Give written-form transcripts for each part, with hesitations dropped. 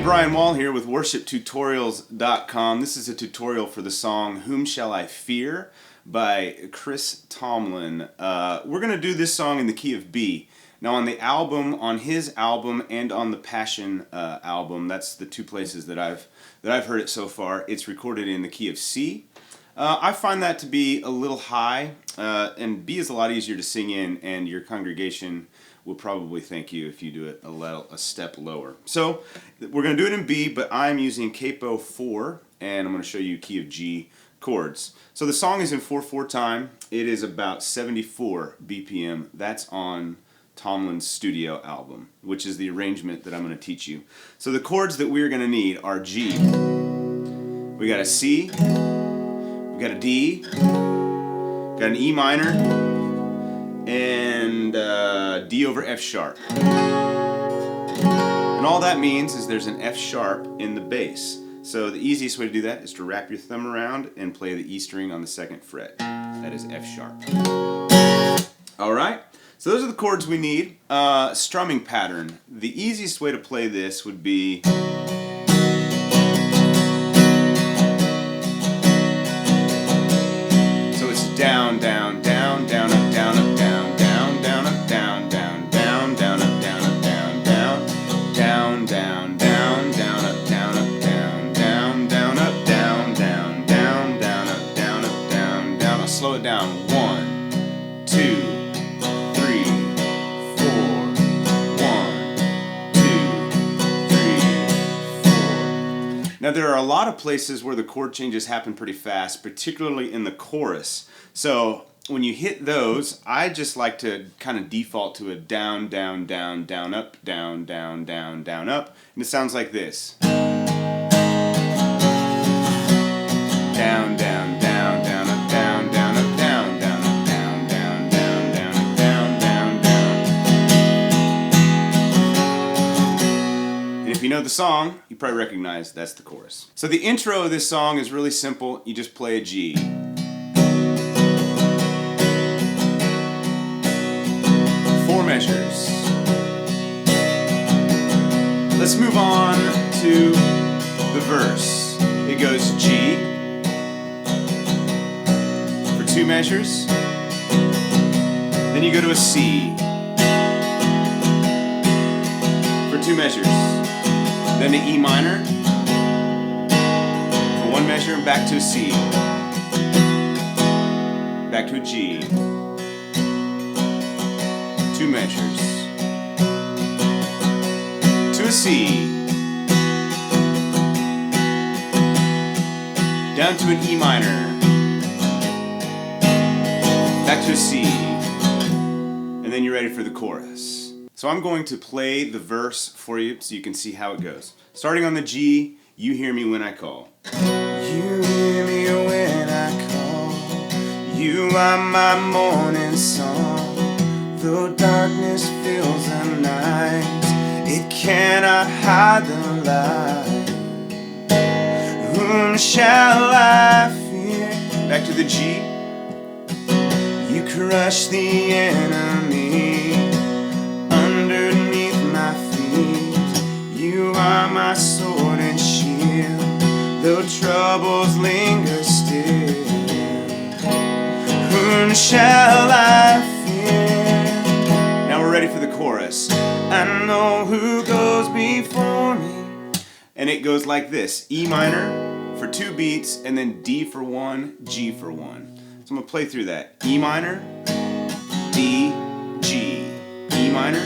Brian Wall here with worshiptutorials.com. This is a tutorial for the song Whom Shall I Fear by Chris Tomlin. We're going to do this song in the key of B. Now on the album, on his album and on the Passion album, that's the two places that I've heard it so far, it's recorded in the key of C. I find that to be a little high, and B is a lot easier to sing in, and your congregation will probably thank you if you do it a step lower. So we're going to do it in B, but I'm using capo 4, and I'm going to show you key of G chords. So the song is in 4/4 time. It is about 74 BPM. That's on Tomlin's studio album, which is the arrangement that I'm going to teach you. So the chords that we're going to need are G. We got a C. We got a D. Got an E minor. And D over F sharp. And all that means is there's an F sharp in the bass. So the easiest way to do that is to wrap your thumb around and play the E string on the 2nd fret. That is F sharp. Alright, so those are the chords we need. Strumming pattern. The easiest way to play this would be so it's down, down, down, down, up, down, up, down, down, down, up, down, down, down, down, up, down, up, down, down, down, down, down, down, up, down, up, down, down, down, up, down, down, down, down, up, down, up, down, down. I'll slow it down. 1, 2, 3, 4. 1, 2, 3, 4. Now there are a lot of places where the chord changes happen pretty fast, particularly in the chorus. So when you hit those, I just like to kind of default to a down, down, down, down, up, down, down, down, down, up. And it sounds like this. Down, down, down, down, up, down, down, up, down, down, up, down, down, down, down, up, down, down, down. And if you know the song, you probably recognize that's the chorus. So the intro of this song is really simple. You just play a G. 4 measures. Let's move on to the verse. It goes G for 2 measures. Then you go to a C for 2 measures. Then to E minor for 1 measure and back to a C. Back to a G. 2 measures. To a C. Down to an E minor. Back to a C. And then you're ready for the chorus. So I'm going to play the verse for you so you can see how it goes. Starting on the G, you hear me when I call. You hear me when I call. You are my morning song. Though darkness fills the night, it cannot hide the light. Whom shall I fear? Back to the G. You crush the enemy underneath my feet. You are my sword and shield, though troubles linger still. Whom shall I fear? Ready for the chorus. I know who goes before me. And it goes like this. E minor for 2 beats, and then D for 1, G for 1. So I'm going to play through that. E minor, D, G. E minor,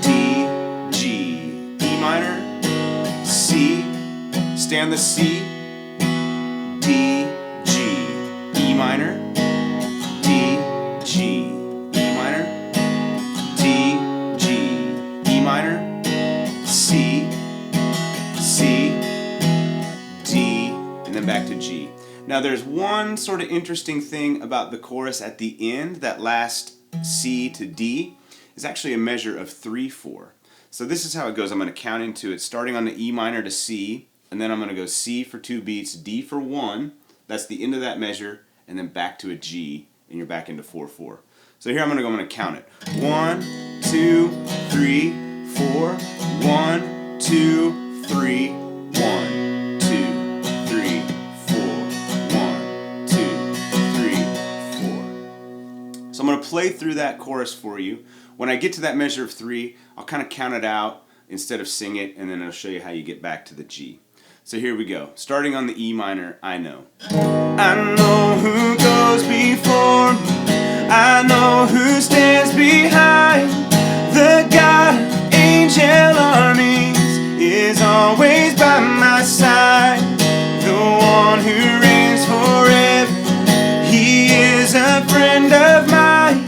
D, G. E minor, C. Stay on the C. D, G. E minor, D, G. Minor, C, C, D, and then back to G. Now there's one sort of interesting thing about the chorus at the end. That last C to D is actually a measure of 3/4. So this is how it goes. I'm going to count into it, starting on the E minor to C, and then I'm going to go C for 2 beats, D for 1. That's the end of that measure, and then back to a G, and you're back into 4/4. So here I'm going to count it. 1, 2, 3, 4. 1, 2, 3, 1, 2, 3, 4, 1, 2, 3, 4. So I'm going to play through that chorus for you. When I get to that measure of 3, I'll kind of count it out instead of sing it, and then I'll show you how you get back to the G. So here we go. Starting on the E minor, I know. I know who goes before me. I know who stands behind. The God of angel armies is always by my side. The one who reigns forever, he is a friend of mine.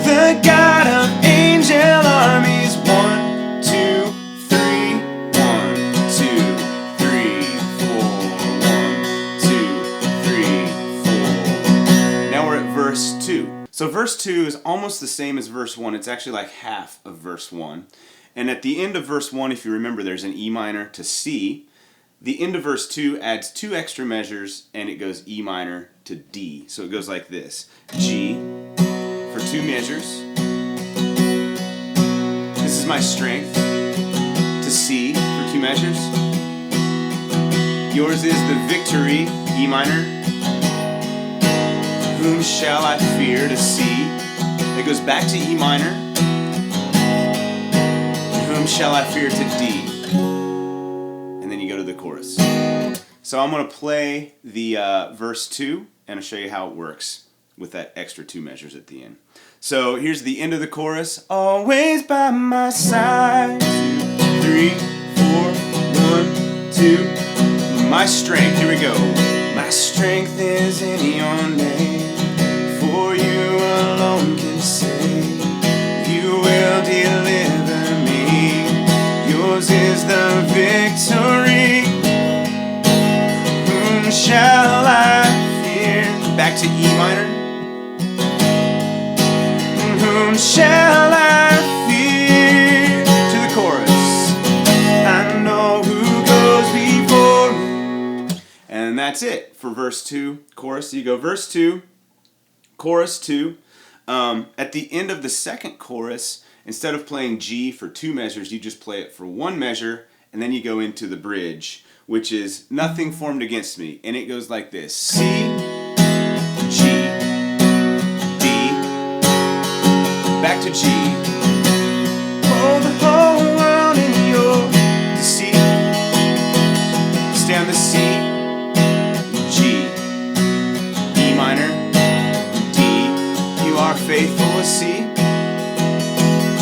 The God of angel armies. 1, 2, 3, 1, 2, 3, 4, 1, 2, 3, 4. Now we're at verse 2. So verse 2 is almost the same as verse 1. It's actually like half of verse 1. And at the end of verse 1, if you remember, there's an E minor to C. The end of verse 2 adds 2 extra measures, and it goes E minor to D. So it goes like this. G for 2 measures. This is my strength. To C for 2 measures. Yours is the victory, E minor. Whom shall I fear? To C. It goes back to E minor. Whom shall I fear? To D. And then you go to the chorus. So I'm going to play the verse 2, and I'll show you how it works with that extra 2 measures at the end. So here's the end of the chorus. Always by my side. 2, 3, 4, 1, 2. My strength. Here we go. My strength is in your name. For you alone can save. You will deliver me. Yours is the victory. Whom shall I fear? Back to E minor. Whom shall I fear? To the chorus. I know who goes before me. And that's it for verse 2, chorus. You go verse 2, chorus 2. At the end of the second chorus, instead of playing G for 2 measures, you just play it for 1 measure, and then you go into the bridge, which is nothing formed against me. And it goes like this. C, G, D, back to G. Hold the whole world in your C. Stay on the C, G, E minor, D. You are faithful as C.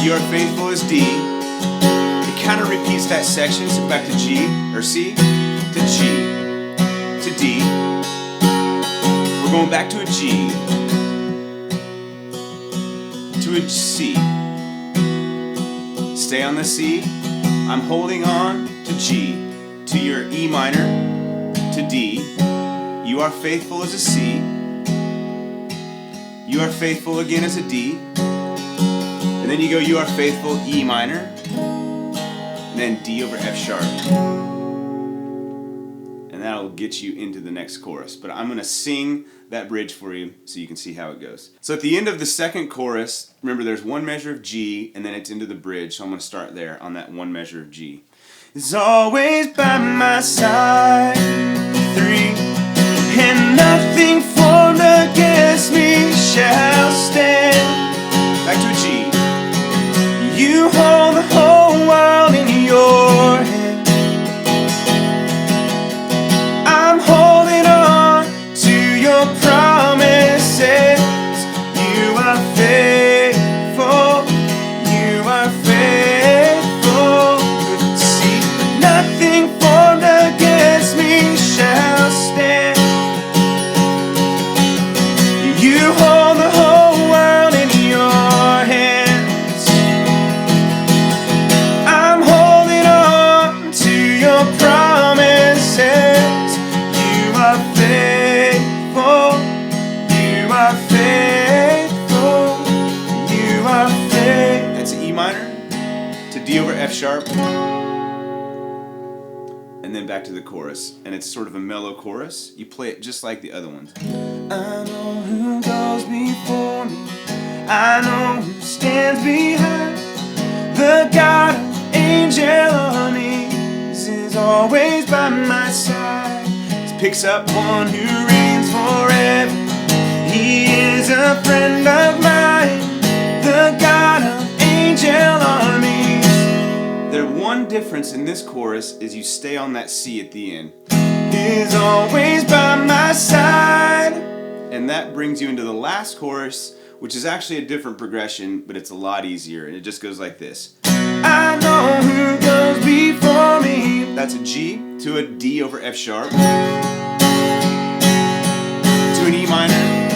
You are faithful as D. It kind of repeats that section. So back to G or C to G to D. We're going back to a G to a C. Stay on the C. I'm holding on to G, to your E minor, to D. You are faithful as a C. You are faithful again as a D. And then you go, you are faithful, E minor, and then D over F sharp. And that'll get you into the next chorus. But I'm going to sing that bridge for you so you can see how it goes. So at the end of the second chorus, remember there's 1 measure of G, and then it's into the bridge. So I'm going to start there on that 1 measure of G. It's always by my side. 3, and nothing formed against me shall stand. Back to a G. You hold the whole world in your hand. I'm holding on to your promises. You are faithful. You are faithful. See, nothing formed against me shall stand. You hold the whole world in your hands. I'm holding on to your promises. You are faithful. You are faithful. You are faithful. That's E minor to D over F sharp. And then back to the chorus. And it's sort of a mellow chorus. You play it just like the other ones. I know who goes before me. I know who stands behind. The God of angel armies is always by my side. This picks up one who reigns forever. He is a friend of mine, the God of angel armies. The one difference in this chorus is you stay on that C at the end. Is always by my side. And that brings you into the last chorus, which is actually a different progression, but it's a lot easier. And it just goes like this. I know who goes before me. That's a G to a D over F sharp. To an E minor.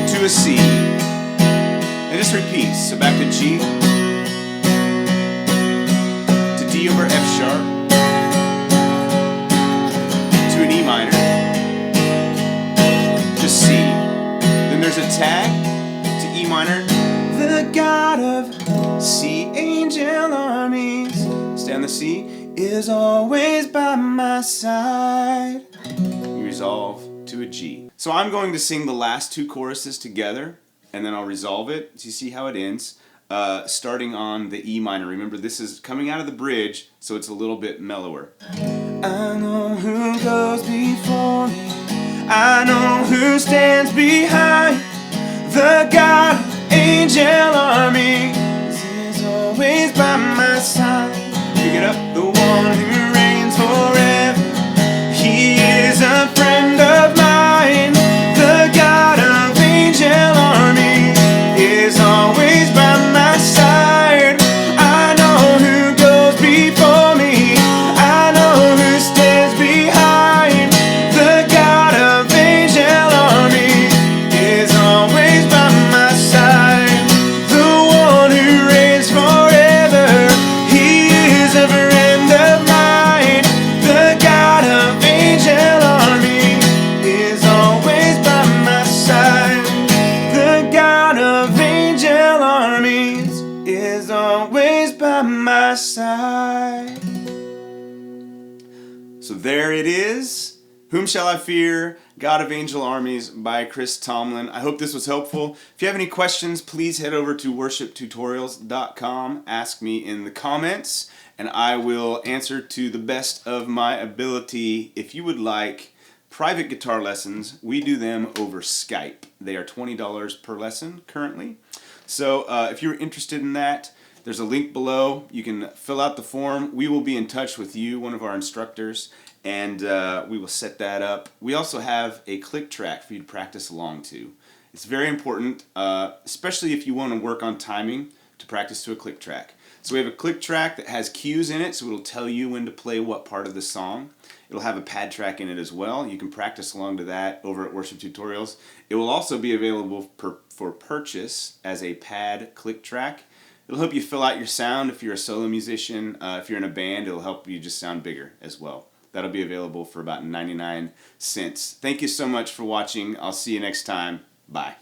To a C. And just repeats. So back to G. To D over F sharp. To an E minor. To C. Then there's a tag to E minor. The God of C, angel armies. Stay on the C. Is always by my side. You resolve to a G. So I'm going to sing the last two choruses together, and then I'll resolve it. So you see how it ends. Starting on the E minor. Remember, this is coming out of the bridge, so it's a little bit mellower. I know who goes before me. I know who stands behind. The God of angel armies is always by my side. Pick it up. The one who reigns forever. He is a friend of mine. The God of angel armies is always by my side. I know who goes before me. I know who stands behind. The God of angel armies is always by my side. The one who reigns forever. He is a friend of mine. The God of angel armies is always by my side. The God of angel armies is always by my side. So there it is. Whom Shall I Fear? God of Angel Armies by Chris Tomlin. I hope this was helpful. If you have any questions, please head over to worshiptutorials.com. Ask me in the comments, and I will answer to the best of my ability. If you would like private guitar lessons, we do them over Skype. They are $20 per lesson currently. So if you're interested in that, there's a link below. You can fill out the form. We will be in touch with you, one of our instructors, and we will set that up. We also have a click track for you to practice along to. It's very important, especially if you want to work on timing, to practice to a click track. So we have a click track that has cues in it, so it'll tell you when to play what part of the song. It'll have a pad track in it as well. You can practice along to that over at Worship Tutorials. It will also be available for purchase as a pad click track. It'll help you fill out your sound if you're a solo musician. If you're in a band, it'll help you just sound bigger as well. That'll be available for about 99 cents. Thank you so much for watching. I'll see you next time. Bye.